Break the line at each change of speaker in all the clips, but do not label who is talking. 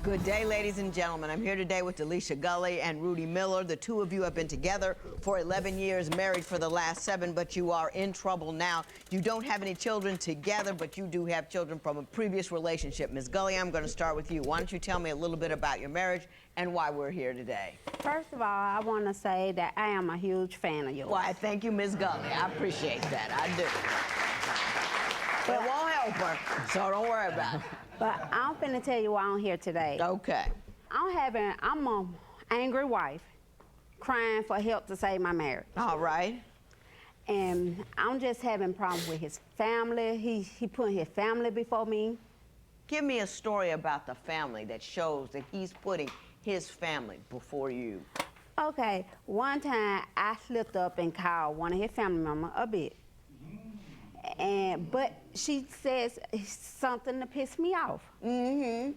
Good day, ladies and gentlemen. I'm here today with Delisha Gully and Rudy Miller. The two of you have been together for 11 years, married for the last 7, but you are in trouble now. You don't have any children together, but you do have children from a previous relationship. Ms. Gully, I'm going to start with you. Why don't you tell me a little bit about your marriage and why we're here today?
First of all, I want to say that I am a huge fan of yours.
Why, thank you, Ms. Gully. I appreciate that. I do. But it won't help her, so don't worry about it.
But I'm finna tell you why I'm here today.
Okay.
I'm an angry wife crying for help to save my marriage.
All right.
And I'm just having problems with his family. He putting his family before me.
Give me a story about the family that shows that he's putting his family before you.
Okay, one time I slipped up and called one of his family members a bitch. But she says something to piss me off. Mm-hmm.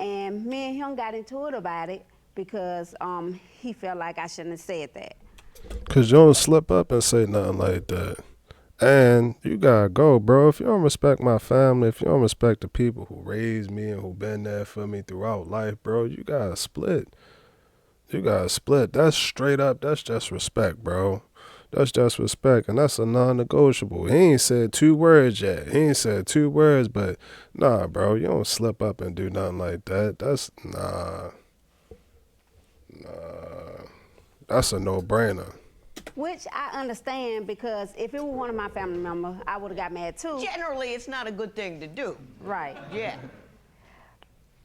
And me and him got into it about it because he felt like I shouldn't have said that.
Cause you don't slip up and say nothing like that. And you gotta go, bro. If you don't respect my family, if you don't respect the people who raised me and who been there for me throughout life, bro, you gotta split. You gotta split. That's straight up, that's just respect, bro. That's just respect, and that's a non-negotiable. He ain't said 2 words yet. He ain't said 2 words, but nah, bro, you don't slip up and do nothing like that. That's, nah. That's a no-brainer.
Which I understand because if it were one of my family members, I would have got mad too.
Generally, it's not a good thing to do.
Right.
Yeah.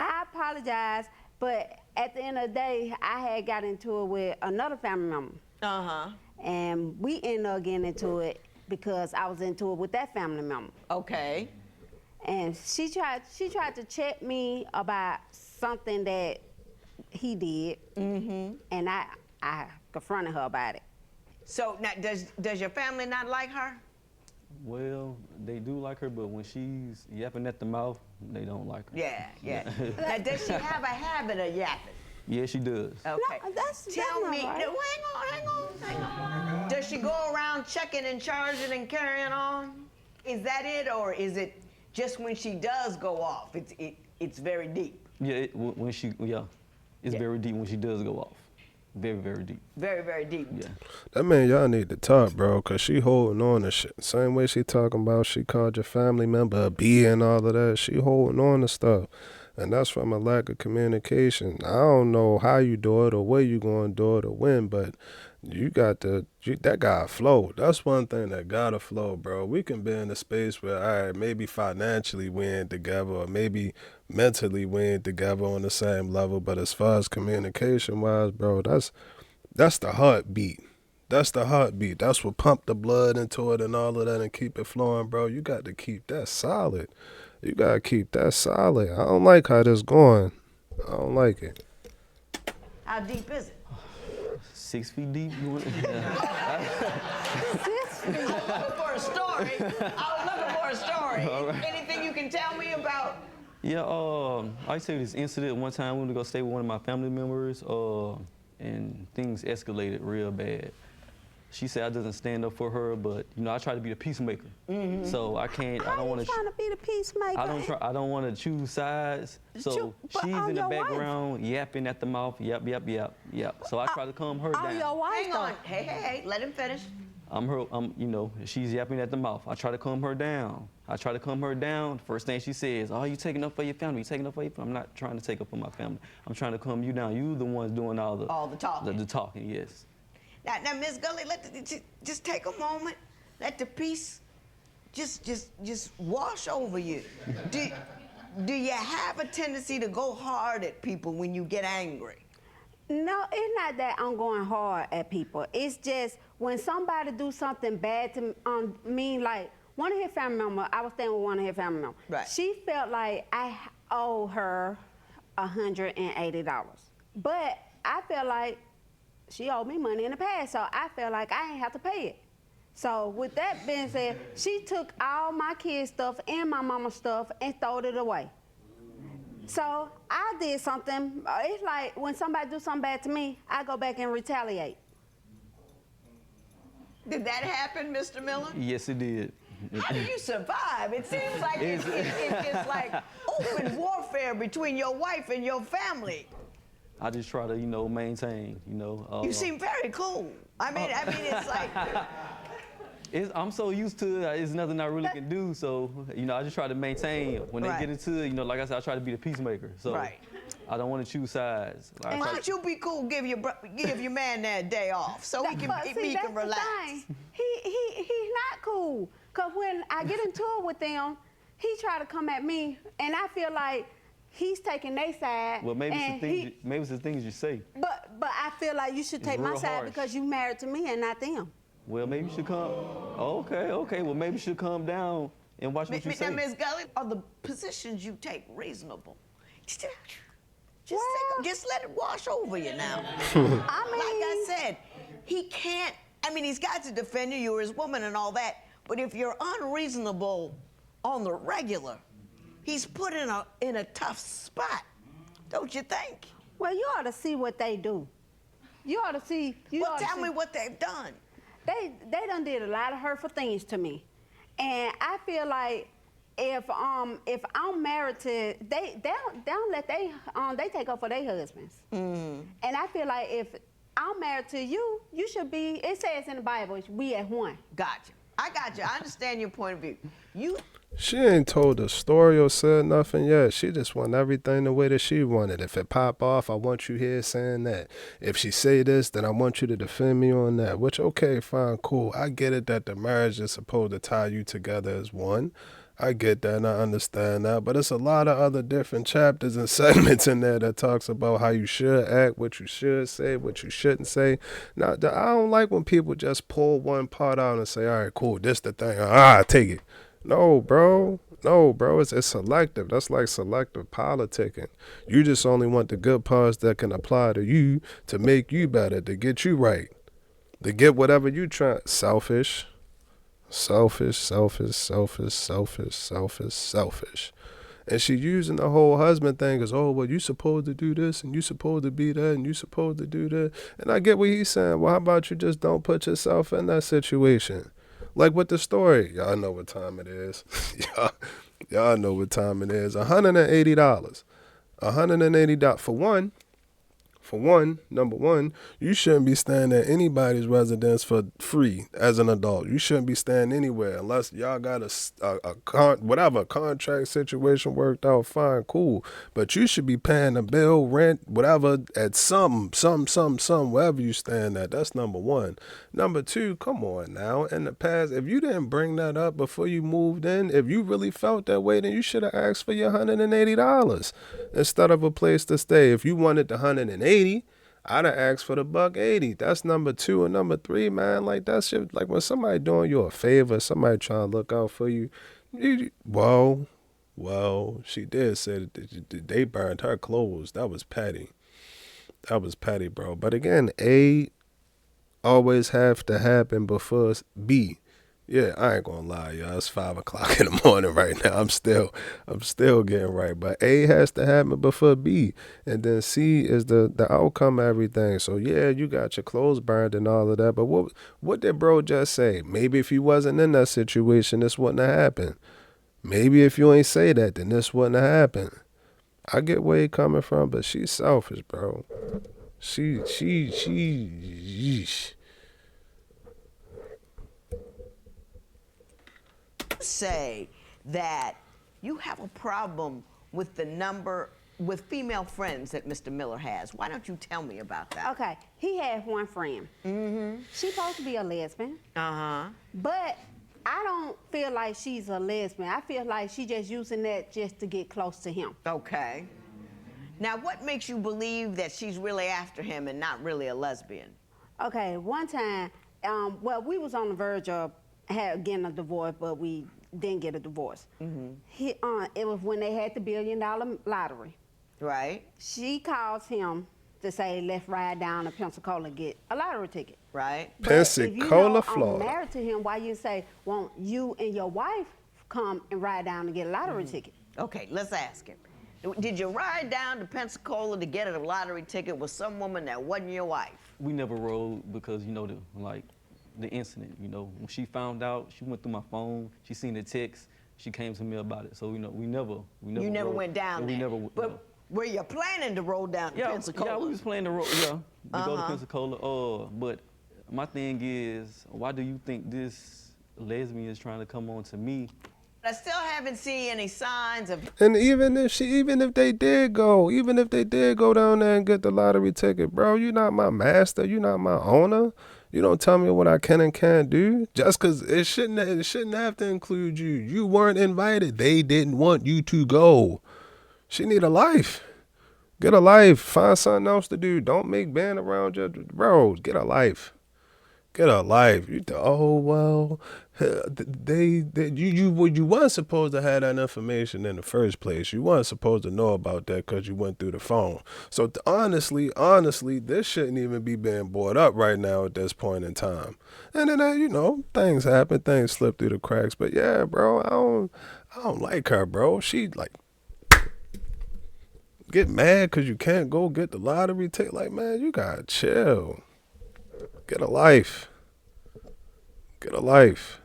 I apologize, but at the end of the day, I had got into it with another family member.
Uh-huh.
And we ended up getting into it because I was into it with that family member.
Okay.
And she tried to check me about something that he did. Mm-hmm. And I confronted her about it.
So now, does your family not like her?
Well, they do like her, but when she's yapping at the mouth, they don't like her.
Yeah. Now, does she have a habit of yapping?
Yeah, she does.
Okay.
No, that's
Tell
not
me.
right.
No, hang on. Does she go around checking and charging and carrying on? Is that it, or is it just when she does go off? It's very deep.
Yeah, it's very deep when she does go off. Very, very deep.
Very, very deep.
Yeah.
That mean y'all need to talk, bro, cause she holding on to shit. Same way she talking about she called your family member a B and all of that. She holding on to stuff. And that's from a lack of communication. I don't know how you do it or where you going to do it or when, but that gotta flow. That's one thing that gotta flow, bro. We can be in a space where, all right, maybe financially we ain't together or maybe mentally we ain't together on the same level, but as far as communication-wise, bro, that's the heartbeat. That's the heartbeat. That's what pump the blood into it and all of that and keep it flowing, bro. You got to keep that solid. You got to keep that solid. I don't like how this going. I don't like it.
How deep is it?
6 feet deep.
I was looking for a story.
Right.
Anything you can tell me about?
Yeah, I say this incident one time we went to go stay with one of my family members, and things escalated real bad. She said I doesn't stand up for her, but I try to be the peacemaker. Mm-hmm. So I can't. I don't want to.
Trying to be the peacemaker.
I don't want to choose sides. So she's in the background yapping at the mouth. Yap. So I try to calm her down.
Your wife.
Hang on. Hey. Let him finish.
She's yapping at the mouth. I try to calm her down. First thing she says, "Oh, you taking up for your family? You taking up for your family?" I'm not trying to take up for my family. I'm trying to calm you down. You the ones doing all the talking. The talking, yes.
Now, Ms. Gully, just take a moment. Let the peace just wash over you. Do you have a tendency to go hard at people when you get angry?
No, it's not that I'm going hard at people. It's just when somebody do something bad to me, like one of his family members, I was staying with one of his family members.
Right.
She felt like I owe her $180. But I felt like she owed me money in the past, so I felt like I ain't have to pay it. So with that being said, she took all my kids' stuff and my mama's stuff and threw it away. So I did something. It's like when somebody do something bad to me, I go back and retaliate.
Did that happen, Mr. Miller?
Yes, it did.
How do you survive? It seems like it's like, open warfare between your wife and your family.
I just try to, you know, maintain, you know.
You seem very cool. I mean, it's like.
I'm so used to it, it's nothing I really can do. So, you know, I just try to maintain. When they get into it, you know, like I said, I try to be the peacemaker. So I don't want to choose sides. Like,
why don't you be cool? Give your man that day off so he can relax.
He's not cool. Cause when I get into it with them, he try to come at me, and I feel like he's taking their side.
Well, maybe it's the things you say.
But I feel like you should take my side
harsh.
because you married to me and not them.
Well, maybe you should come. Okay. Well, maybe you should calm down and watch what you say.
Now, Ms. Gully, are the positions you take reasonable? Just let it wash over you now.
I mean,
like I said, he can't. I mean, he's got to defend you. You're his woman and all that. But if you're unreasonable on the regular, he's put in a tough spot, don't you think?
Well, you ought to see what they do. You ought to see.
Tell me what they've done.
They done did a lot of hurtful things to me, and I feel like if I'm married to they don't let they take up for their husbands, and I feel like if I'm married to you, you should be. It says in the Bible, we at one.
Gotcha. I got you. I understand your point of view.
She ain't told a story or said nothing yet. She just want everything the way that she wanted. If it pop off, I want you here saying that. If she say this, then I want you to defend me on that. Which, okay, fine, cool. I get it that the marriage is supposed to tie you together as one. I get that and I understand that. But it's a lot of other different chapters and segments in there that talks about how you should act, what you should say, what you shouldn't say. Now, I don't like when people just pull one part out and say, all right, cool, this the thing. Take it. No, bro. It's selective. That's like selective politicking. You just only want the good parts that can apply to you to make you better, to get you right, to get whatever you try. Selfish. And she using the whole husband thing as, oh, well, you supposed to do this and you supposed to be that and you supposed to do that. And I get what he's saying. Well, how about you just don't put yourself in that situation? Like with the story, y'all know what time it is. y'all know what time it is. $180. $180 for one, number one, you shouldn't be staying at anybody's residence for free as an adult. You shouldn't be staying anywhere unless y'all got whatever contract situation worked out, fine, cool. But you should be paying a bill, rent, whatever, at some, wherever you staying at. That's number one. Number two, come on now. In the past, if you didn't bring that up before you moved in, if you really felt that way, then you should have asked for your $180 instead of a place to stay. If you wanted the $180, I'd have asked for the $180. That's number two. And number three, man, like that shit, like when somebody doing you a favor, somebody trying to look out for you, well, she did say that they burned her clothes. That was petty. Bro. But again, A always have to happen before B. Yeah, I ain't gonna lie, y'all. It's 5 o'clock in the morning right now. I'm still getting right. But A has to happen before B. And then C is the outcome of everything. So yeah, you got your clothes burned and all of that. But what did bro just say? Maybe if you wasn't in that situation, this wouldn't have happened. Maybe if you ain't say that, then this wouldn't have happened. I get where he coming from, but she's selfish, bro. She
say that you have a problem with the number with female friends that Mr. Miller has. Why don't you tell me about that?
Okay, he has one friend. She's supposed to be a lesbian. But I don't feel like she's a lesbian. I feel like she's just using that just to get close to him.
Okay. Now, what makes you believe that she's really after him and not really a lesbian?
Okay, one time, well, we was on the verge of getting a divorce, but we didn't get a divorce. It was when they had the $1 billion lottery.
Right.
She calls him to say, let's ride down to Pensacola and get a lottery ticket.
Right.
Pensacola, Florida.
I'm married to him, why you say, won't you and your wife come and ride down and get a lottery ticket?
Okay, let's ask him. Did you ride down to Pensacola to get a lottery ticket with some woman that wasn't your wife?
We never rode because, you know, the incident, you know. When she found out, she went through my phone, she seen the text, she came to me about it. So we never.
You never went down there. But were you planning to roll down to Pensacola?
Yeah, we was planning to roll. Yeah, to go to Pensacola. But my thing is, why do you think this lesbian is trying to come on to me?
I still haven't seen any signs of.
And even if they did go down there and get the lottery ticket, bro, you're not my master. You're not my owner. You don't tell me what I can and can't do. Just because it shouldn't have to include you. You weren't invited. They didn't want you to go. She need a life. Get a life. Find something else to do. Don't make being around you. Bro, get a life. Get a life. You weren't supposed to have that information in the first place. You weren't supposed to know about that because you went through the phone. So honestly, this shouldn't even be being brought up right now at this point in time. And then things happen, things slip through the cracks. But yeah, bro, I don't like her, bro. She like get mad because you can't go get the lottery ticket. Like, man, you gotta chill. Get a life. Get a life.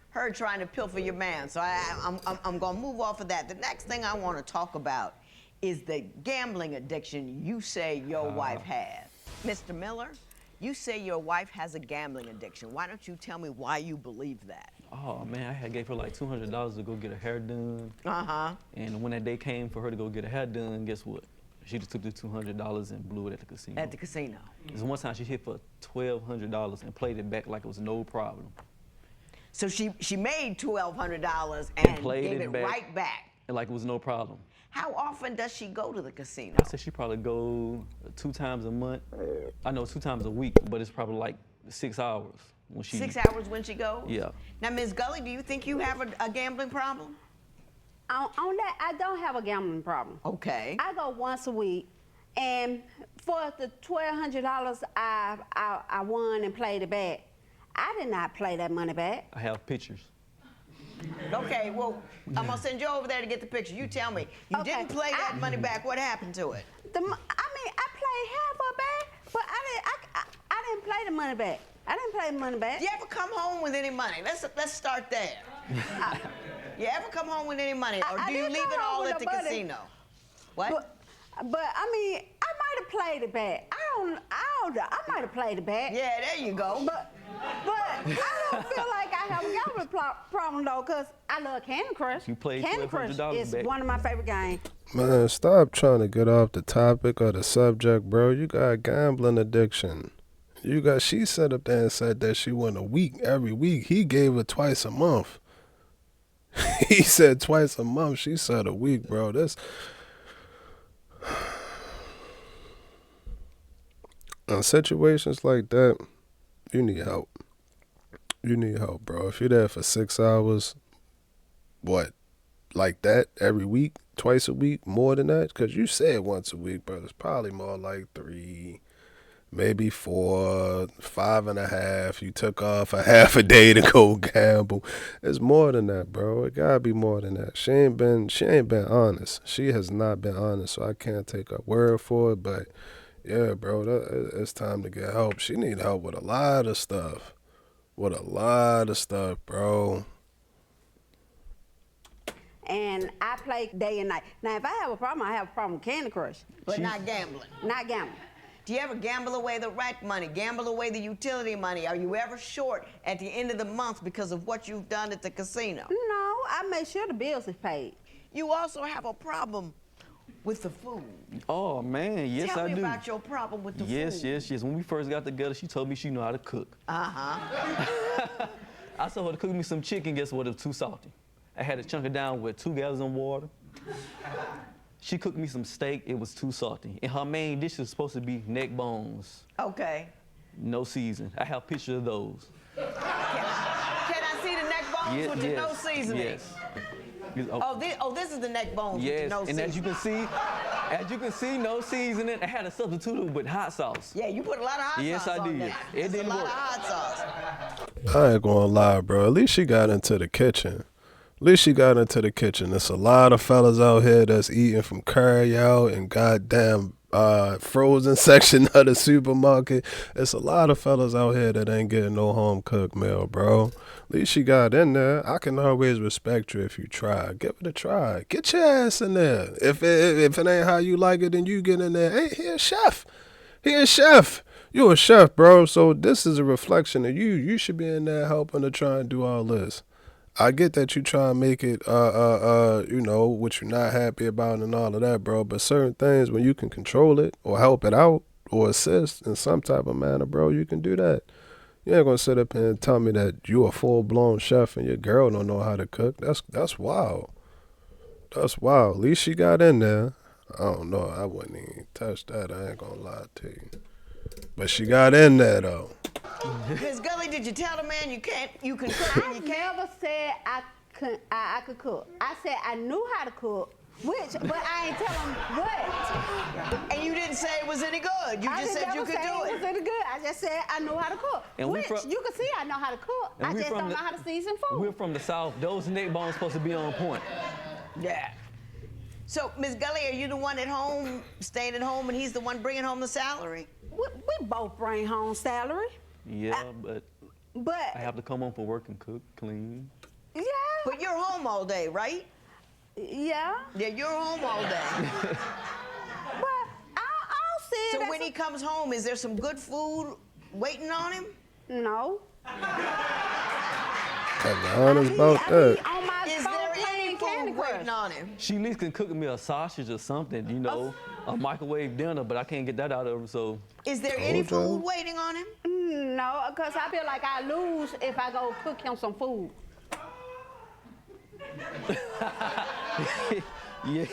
Her trying to pilfer your man. So I'm gonna move off of that. The next thing I want to talk about is the gambling addiction you say your wife has. Mr. Miller, you say your wife has a gambling addiction. Why don't you tell me why you believe that?
Oh man, I had gave her like $200 to go get her hair done. And when that day came for her to go get her hair done, guess what? She just took the $200 and blew it at the casino.
At the casino.
There's one time she hit for $1,200 and played it back like it was no problem.
So she made $1,200 and gave it right back.
And like it was no problem.
How often does she go to the casino?
I said she probably go 2 times a month. I know 2 times a week, but it's probably like 6 hours when she.
6 hours when she goes?
Yeah.
Now, Ms. Gully, do you think you have a gambling problem?
On that, I don't have a gambling problem.
Okay.
I go once a week, and for the $1,200 I won and played it back, I did not play that money back.
I have pictures.
Okay, well, I'm gonna send you over there to get the picture. You tell me. You didn't play that money back. What happened to it?
I played half of it back, but I didn't play the money back. I didn't play the money back.
Do you ever come home with any money? Let's start there. You ever come home with any money, or do you leave it all at the casino? What?
But I mean, I might have played it back. I might have played it back.
Yeah, there you go.
But I don't feel like I have a gambling problem though, cause I love Candy Crush.
You played
Candy Crush is
back.
one of my favorite games.
Man, stop trying to get off the topic or the subject, bro. You got gambling addiction. She sat up there and said that she won a week every week. He gave her twice a month. He said twice a month. She said a week, bro. In situations like that, you need help. You need help, bro. If you're there for 6 hours, what, like that every week, twice a week, more than that? Because you said once a week, bro. It's probably more like 3, maybe 4, 5.5. You took off a half a day to go gamble. It's more than that, bro. It gotta be more than that. She ain't been honest. She has not been honest, so I can't take her word for it. But yeah, bro, it's time to get help. She need help with a lot of stuff. Bro.
And I play day and night. Now, if I have a problem, I have a problem with Candy Crush.
But not gambling.
Not gambling.
Do you ever gamble away the rent money, gamble away the utility money? Are you ever short at the end of the month because of what you've done at the casino?
No, I make sure the bills is paid.
You also have a problem with the food.
Oh, man, yes, I do.
Tell me about your problem with the food.
Yes. When we first got together, she told me she knew how to cook. I told her to cook me some chicken. Guess what? It was too salty. I had to chunk it down with 2 gallons of water. She cooked me some steak. It was too salty. And her main dish is supposed to be neck bones.
Okay.
No season. I have pictures of those.
Can I see the neck bones with the no seasoning?
Yes.
This is the neck bones with the no seasoning.
And as you can see, no seasoning. I had to substitute it with hot sauce.
Yeah, you put a lot of hot sauce
Yes, I
on
did.
that.
It didn't work.
A lot of hot sauce.
I ain't gonna lie, bro. At least she got into the kitchen. There's a lot of fellas out here that's eating from carry out and goddamn frozen section of the supermarket. It's a lot of fellas out here that ain't getting no home cooked meal, bro. At least she got in there. I can always respect you if you try. Give it a try. Get your ass in there. If it ain't how you like it, then you get in there. Hey, he a chef. He a chef. You a chef, bro. So this is a reflection of you. You should be in there helping to try and do all this. I get that you try and make it, you know, what you're not happy about and all of that, bro. But certain things, when you can control it or help it out or assist in some type of manner, bro, you can do that. You ain't gonna sit up here and tell me that you a full-blown chef and your girl don't know how to cook. That's wild. That's wild. At least she got in there. I don't know. I wouldn't even touch that. I ain't gonna lie to you. But she got in there, though.
Miss Gully, did you tell the man you can cook and you
I
can't?
never said I could cook. I said I knew how to cook, but I ain't tell him what.
And you didn't say it was any good. You just said you could do
it was any good. I just said I knew how to cook.
And
Which you can see I know how to cook. I just don't know how to season food.
We're from the South. Those neck bones supposed to be on point.
Yeah. So, Miss Gully, are you the one at home, staying at home, and he's the one bringing home the salary?
We both bring home salary.
Yeah, but
But
I have to come home from work and cook, clean.
yeah.
But you're home all day, right?
Yeah.
Yeah, you're home all day.
But I'll see it.
So when he comes home, is there some good food waiting on him?
No.
I'm honest about that.
On my
Is
phone
there
playing
any
Candy
food waiting
Crush.
on him?
She at least can cook me a sausage or something, you know, a microwave dinner, but I can't get that out of her, so.
Is there any
Told y'all.
food waiting on him?
No, because I feel like I lose if I go cook him some food.
Yeah.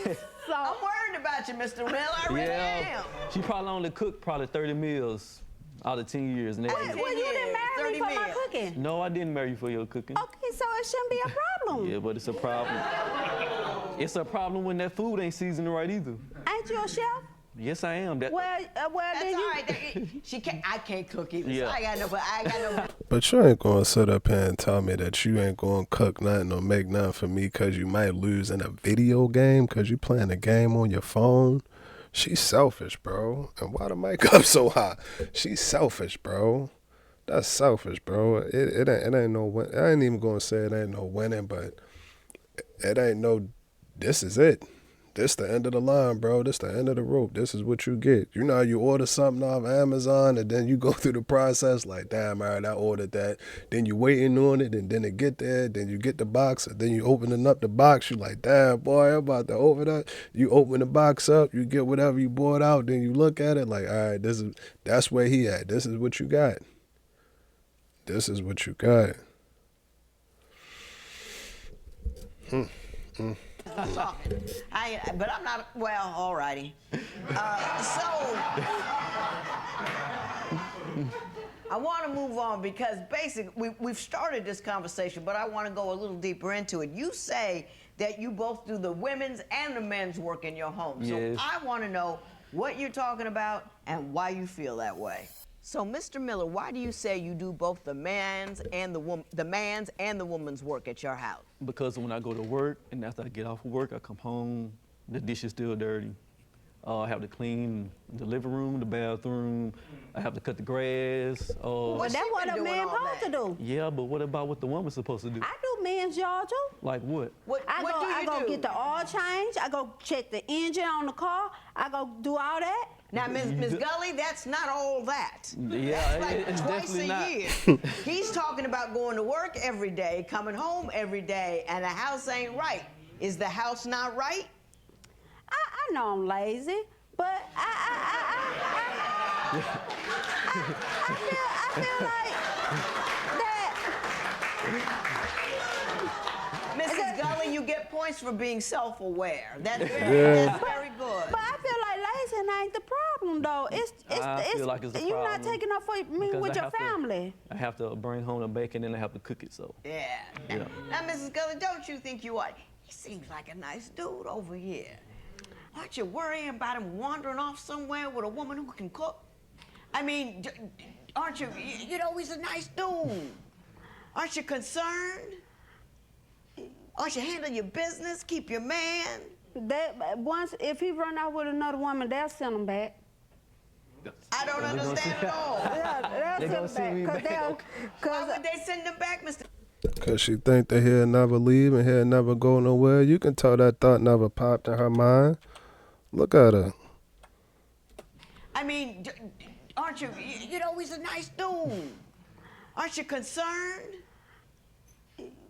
So
I'm worried about you, Mr. Miller. I really am.
She probably only cooked 30 meals out of 10 years. And
well, you didn't marry me
30
for my
meals.
cooking.
no, I didn't marry you for your cooking.
Okay, so it shouldn't be a problem.
Yeah, but it's a problem. It's a problem when that food ain't seasoned right either.
Ain't you a chef?
Yes, I am.
Well,
That's
then
all
you.
right. She can't. I can't cook either.
Yeah.
So I got no.
But you ain't gonna sit up here and tell me that you ain't gonna cook nothing or make nothing for me because you might lose in a video game because you playing a game on your phone. She's selfish, bro. And why the mic up so high? She's selfish, bro. That's selfish, bro. It ain't no win. I ain't even gonna say it ain't no winning, but it ain't no. This is it. This the end of the line, bro. This the end of the rope. This is what you get. You know how you order something off Amazon and then you go through the process like, damn, all right, I ordered that. Then you waiting on it and then it get there. Then you get the box and then you opening up the box. You like, damn, boy, I'm about to open up. You open the box up. You get whatever you bought out. Then you look at it like, all right, that's where he at. This is what you got. This is what you got.
But I'm not. Well, all righty. So I want to move on because basically we've started this conversation, but I want to go a little deeper into it. You say that you both do the women's and the men's work in your home.
Yes.
So I want to know what you're talking about and why you feel that way. So, Mr. Miller, why do you say you do both the man's and the woman's work at your house?
Because when I go to work and after I get off of work, I come home, the dish is still dirty. I have to clean the living room, the bathroom. I have to cut the grass.
Well,
What's
that's
she
what
been
a
doing
man
all
supposed to
that?
do.
Yeah, but what about what the woman's supposed to do?
I do men's yard too.
Like what?
I go get the oil change. I go check the engine on the car. I go do all that.
Now, Ms. Gully, that's not all that.
Yeah,
That's like
it's
twice
definitely
a
not.
year. He's talking about going to work every day, coming home every day, and the house ain't right. Is the house not right?
I know I'm lazy, but I feel like that.
Mrs. Gully, you get points for being self-aware. That's
Yeah.
that's very good.
But I feel like lazy ain't the problem though.
I feel like it's a
you're not
problem
taking up for me
because
with
I
your
have to-
family.
I have to bring home the bacon and I have to cook it, so.
Yeah.
Yeah.
Now, Mrs. Gully, don't you think you are? He seems like a nice dude over here. Aren't you worrying about him wandering off somewhere with a woman who can cook? I mean, aren't you? You know, he's a nice dude. Aren't you concerned? Aren't you handle your business, keep your man?
If he run out with another woman, they'll send him back.
I don't understand at all.
Yeah, they'll send him back.
Why would they send him back, Mr.
Cause she think that he'll never leave and he'll never go nowhere. You can tell that thought never popped in her mind. Look at her.
I mean, aren't you? You know, he's a nice dude. Aren't you concerned?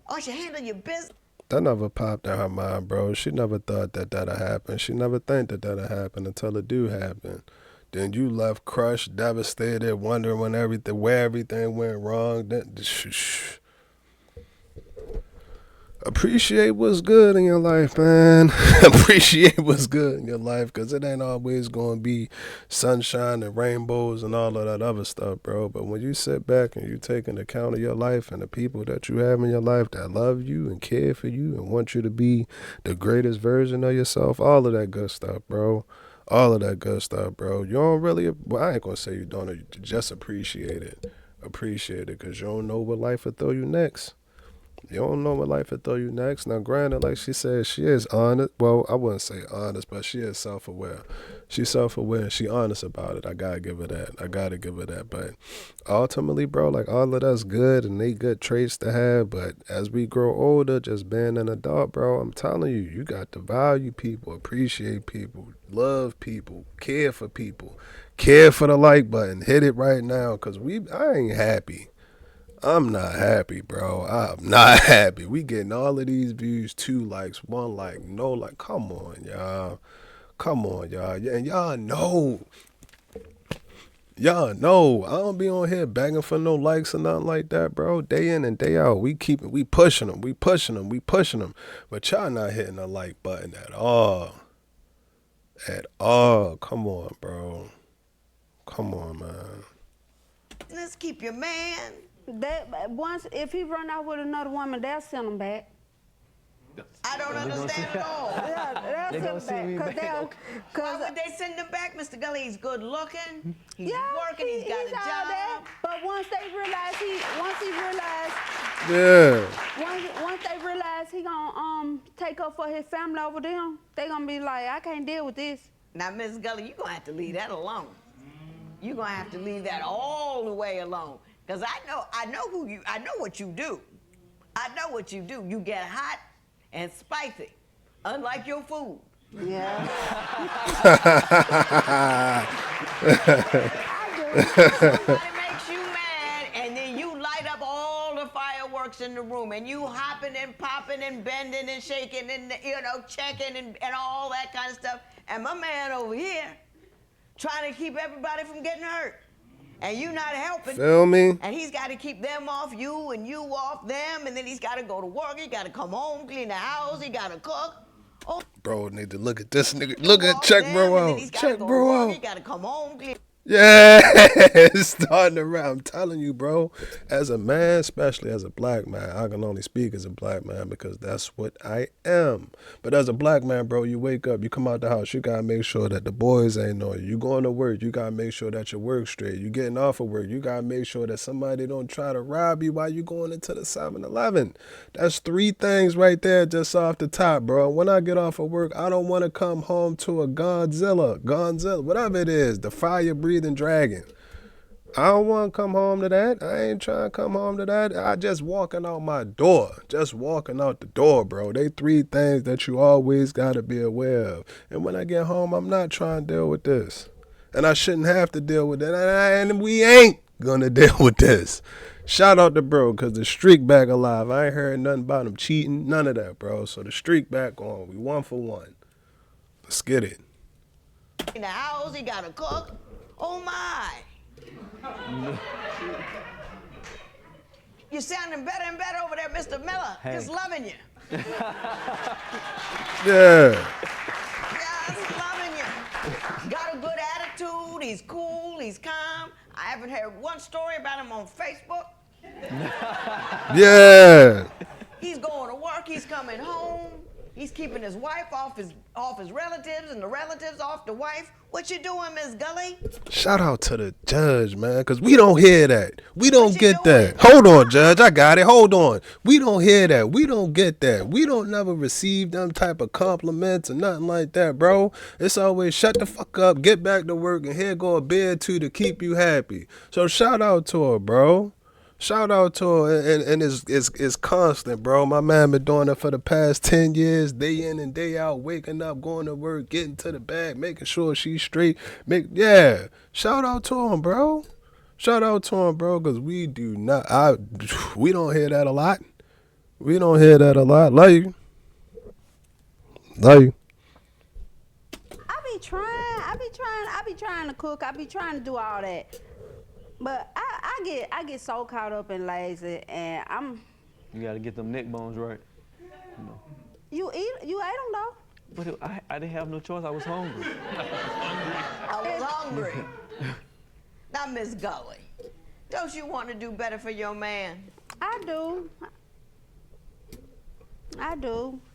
Aren't you handling your business?
That never popped in her mind, bro. She never thought that that'd happen. She never think that that'd happen until it do happen. Then you left crushed, devastated, wondering where everything went wrong. Appreciate what's good in your life, man. Appreciate what's good in your life, because it ain't always going to be sunshine and rainbows and all of that other stuff, bro. But when you sit back and you take into account of your life and the people that you have in your life that love you and care for you and want you to be the greatest version of yourself, all of that good stuff, bro. All of that good stuff, bro. You don't really, well, I ain't going to say you don't, you just appreciate it. Appreciate it, because you don't know what life will throw you next. You don't know what life will throw you next. Now, granted, like she said, she is honest. Well, I wouldn't say honest, but she is self-aware. She's self-aware and she honest about it. I gotta give her that. But ultimately, bro, like all of that's good and they good traits to have. But as we grow older, just being an adult, bro, I'm telling you, you got to value people, appreciate people, love people, care for people, care for the like button. Hit it right now, because I ain't happy. I'm not happy, bro. I'm not happy. We getting all of these views, 2 likes, 1 like, no like. Come on, y'all. Come on, y'all. And y'all know. I don't be on here begging for no likes or nothing like that, bro. Day in and day out, we pushing them. But y'all not hitting the like button at all. At all. Come on, bro. Come on, man.
Let's keep your man.
If he run out with another woman, they'll send him back.
I don't understand at all.
Yeah, they'll send him back.
Why would they send him back, Mr. Gully? He's good looking. He's working. He's got a job.
But once they realize he gonna take up for his family over them, they gonna be like, I can't deal with this.
Now, Miss Gully, you're gonna have to leave that alone. You're gonna have to leave that all the way alone. Because I know what you do. I know what you do. You get hot and spicy, unlike your food.
Yeah.
Somebody makes you mad, and then you light up all the fireworks in the room, and you hopping and popping and bending and shaking and, checking and all that kind of stuff. And my man over here trying to keep everybody from getting hurt. And you not helping.
Feel me?
And he's got to keep them off you and you off them. And then he's got to go to work. He got to come home, clean the house. He got to cook. Oh,
bro, need to look at this nigga. Look at check bro out. Check bro out.
He got to come home, clean.
Yeah, it's starting around. I'm telling you, bro, as a man, especially as a black man, I can only speak as a black man because that's what I am. But as a black man, bro, you wake up, you come out the house, you got to make sure that the boys ain't on you. You going to work, you got to make sure that your work straight. You getting off of work, you got to make sure that somebody don't try to rob you while you going into the 7-Eleven. That's 3 things right there just off the top, bro. When I get off of work, I don't want to come home to a Godzilla, whatever it is, the fire-breathing dragon. I don't want to come home to that. I ain't trying to come home to that. I just walking out my door. Just walking out the door, bro. They 3 things that you always got to be aware of. And when I get home, I'm not trying to deal with this. And I shouldn't have to deal with it. And we ain't going to deal with this. Shout out to bro, because the streak back alive. I ain't heard nothing about him cheating. None of that, bro. So the streak back on. We 1 for 1. Let's get it.
In the house, he got to cook. Oh, my. You're sounding better and better over there, Mr. Miller.
Hey.
Just loving you.
Yeah.
Just loving you. Got a good attitude. He's cool. He's calm. I haven't heard one story about him on Facebook.
Yeah.
He's going to work. He's coming home. He's keeping his wife off his relatives and the relatives off the wife. What you doing, Miss Gully?
Shout out to the judge, man, because we don't hear that. We don't
you
get
doing?
that. Hold on, judge. I got it. Hold on. We don't hear that. We don't get that. We don't never receive them type of compliments or nothing like that, bro. It's always shut the fuck up, get back to work, and here go a beer or two to keep you happy. So shout out to her, bro. Shout out to her, and it's constant, bro. My man been doing it for the past 10 years, day in and day out, waking up, going to work, getting to the bag, making sure she's straight. Yeah, shout out to him, bro. Shout out to him, bro, because we do not, we don't hear that a lot. We don't hear that a lot. Love you. Love you.
I be trying to cook. I be trying to do all that. But I get so caught up and lazy, and
You gotta get them neck bones right.
you ate them though.
But I didn't have no choice. I was hungry.
I was hungry. Now, Miss Gully, don't you want to do better for your man?
I do.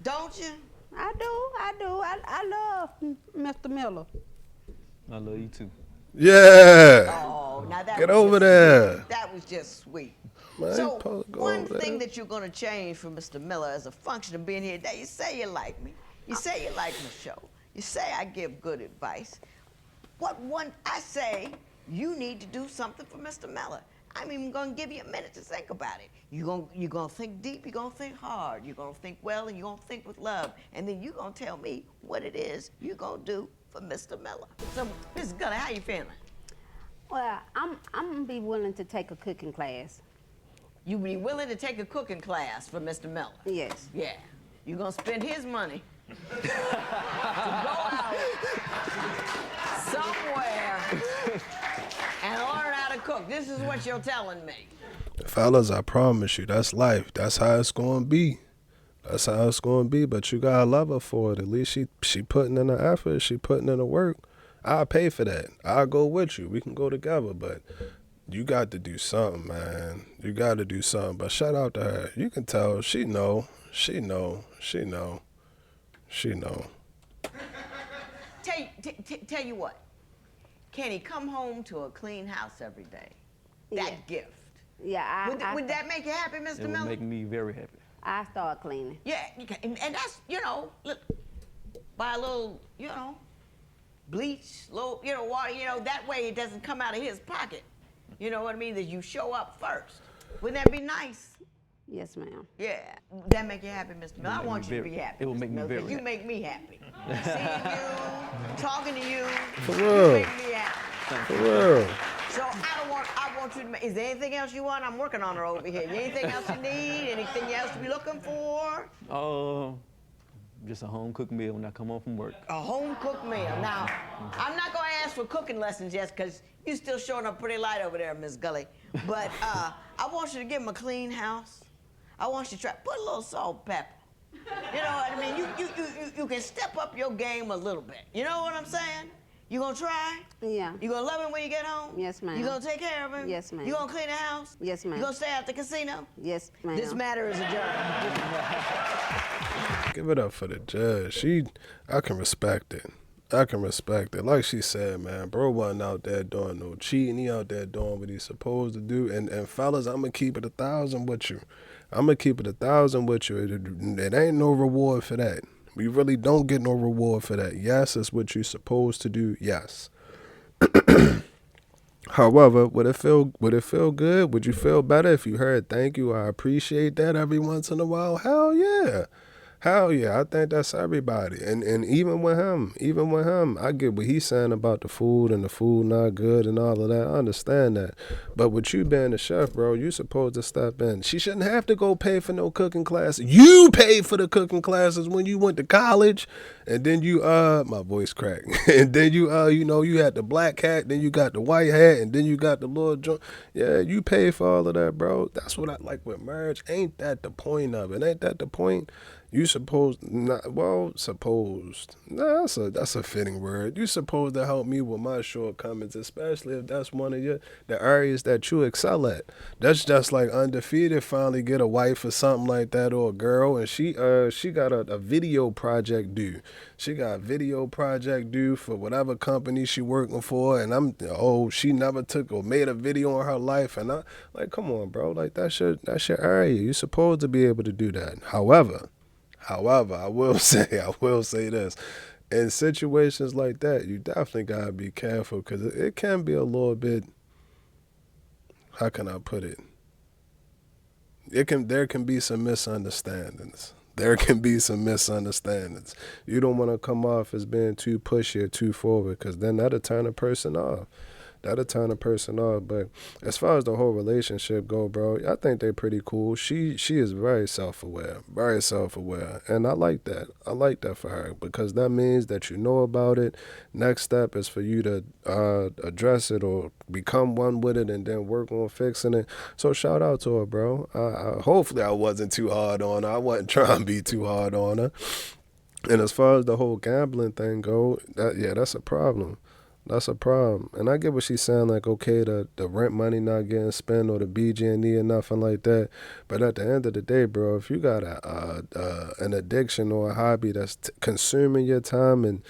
Don't you?
I do. I love Mr. Miller.
I love you too.
Yeah.
Oh, now that
Get
was
over
just
there.
Sweet. That was just sweet.
Man,
So,
supposed to go
one
over
thing
there.
that you're going to change for Mr. Miller as a function of being here today, you say you like me. You say you like my show. You say I give good advice. I say you need to do something for Mr. Miller. I'm even going to give you a minute to think about it. You're going to think deep, you're going to think hard, you're going to think well, and you're going to think with love. And then you're going to tell me what it is you're going to do for Mr. Miller. So, Mrs. Gully, how you feeling?
Well, I'm gonna be willing to take a cooking class.
You be willing to take a cooking class for Mr. Miller?
Yes.
Yeah. You're going to spend his money to go out somewhere and learn how to cook. This is what you're telling me.
Fellas, I promise you, that's life. That's how it's going to be. That's how it's going to be, but you got to love her for it. At least she putting in the effort. She putting in the work. I'll pay for that. I'll go with you. We can go together, but you got to do something, man. You got to do something. But shout out to her. You can tell she know. She know. She know. She know.
Tell you what. Can he come home to a clean house every day? That
Yeah.
gift.
Yeah,
Would that make you happy, Mr.
It would
Miller?
make me very happy.
I start cleaning.
Yeah, you can, and that's, look, buy a little, bleach, little, water, that way it doesn't come out of his pocket. You know what I mean? That you show up first. Wouldn't that be nice?
Yes, ma'am.
Yeah. That make you happy, Mr. Miller? I
make
want
me
you to
very-
be happy.
it will
Mr.
make me
Miller,
very
'cause you
happy.
make me happy. Seeing you, talking to you,
For
you
real.
make me happy.
For real.
So I want you to is there anything else you want? I'm working on her over here. Anything else you need? Anything else you be looking for?
Just a home cooked meal when I come home from work.
A home cooked meal. Now, I'm not going to ask for cooking lessons yet because you're still showing up pretty light over there, Miss Gully. But I want you to give him a clean house. I want you to put a little salt, pepper. You know what I mean? You can step up your game a little bit. You know what I'm saying? You gonna try?
Yeah.
You gonna love him when you get home?
Yes, ma'am.
You gonna take care of him?
Yes, ma'am.
You gonna clean the house?
Yes, ma'am.
You gonna stay at the casino?
Yes, ma'am.
This matter is adjourned.
Give it up for the judge. I can respect it. I can respect it. Like she said, man, bro wasn't out there doing no cheating. He out there doing what he's supposed to do. And fellas, I'm going to keep it 1,000 with you. I'm going to keep it 1,000 with you. It ain't no reward for that. We really don't get no reward for that. Yes, it's what you're supposed to do. Yes. However, would it feel good? Would you feel better if you heard thank you? I appreciate that every once in a while. Hell yeah. Hell yeah, I think that's everybody. And even with him, I get what he's saying about the food and the food not good and all of that. I understand that. But with you being the chef, bro, you supposed to step in. She shouldn't have to go pay for no cooking class. You paid for the cooking classes when you went to college. And then you, my voice cracked. And then you had the black hat, then you got the white hat, and then you got the little joint. Yeah, you paid for all of that, bro. That's what I like with marriage. Ain't that the point of it? Ain't that the point? You supposed not well supposed. Nah, that's a fitting word. You supposed to help me with my shortcomings, especially if that's one of the areas that you excel at. That's just like Undefeated finally get a wife or something like that, or a girl, and she got a video project due. She got a video project due for whatever company she working for, and she never took or made a video on her life, and I like, come on, bro, like that's your area. You supposed to be able to do that. However, I will say this. In situations like that, you definitely gotta be careful because it can be a little bit. How can I put it? There can be some misunderstandings. There can be some misunderstandings. You don't want to come off as being too pushy or too forward because then that'll turn a person off. But as far as the whole relationship go, bro, I think they're pretty cool. She is very self-aware, and I like that. I like that for her because that means that you know about it. Next step is for you to address it or become one with it and then work on fixing it. So shout out to her, bro. Hopefully I wasn't too hard on her. I wasn't trying to be too hard on her. And as far as the whole gambling thing go, that's a problem. That's a problem. And I get what she's saying, like, okay, the rent money not getting spent or the BG&E or nothing like that. But at the end of the day, bro, if you got an addiction or a hobby that's consuming your time and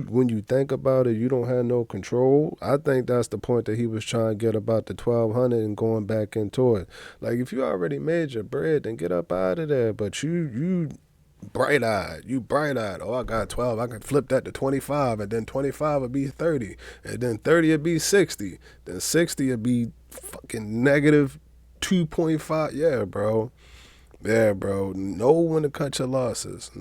when you think about it, you don't have no control, I think that's the point that he was trying to get about the 1,200 and going back into it. Like, if you already made your bread, then get up out of there. But you bright-eyed. Oh, I got 12. I can flip that to 25, and then 25 would be 30, and then 30 would be 60. Then 60 would be fucking negative 2.5. Yeah, bro. Know when to cut your losses.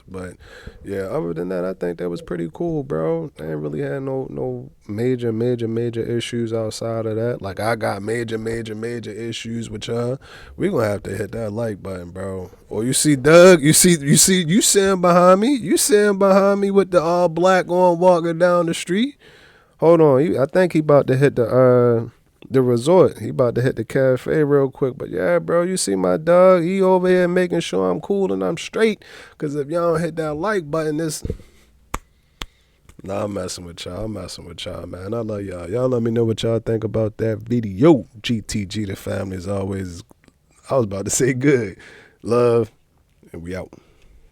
But yeah, other than that, I think that was pretty cool, bro. I ain't really had no major issues outside of that. Like, I got major issues with y'all. We gonna have to hit that like button, bro. Or you see Doug, you sitting behind me. You sitting behind me with the all black on walking down the street. Hold on, I think he about to hit the resort. He about to hit the cafe real quick. But yeah, bro, you see my dog? He over here making sure I'm cool and I'm straight. Because if y'all don't hit that like button, I'm messing with y'all, man. I love y'all. Y'all let me know what y'all think about that video. GTG, the family, as always. I was about to say good. Love, and we out.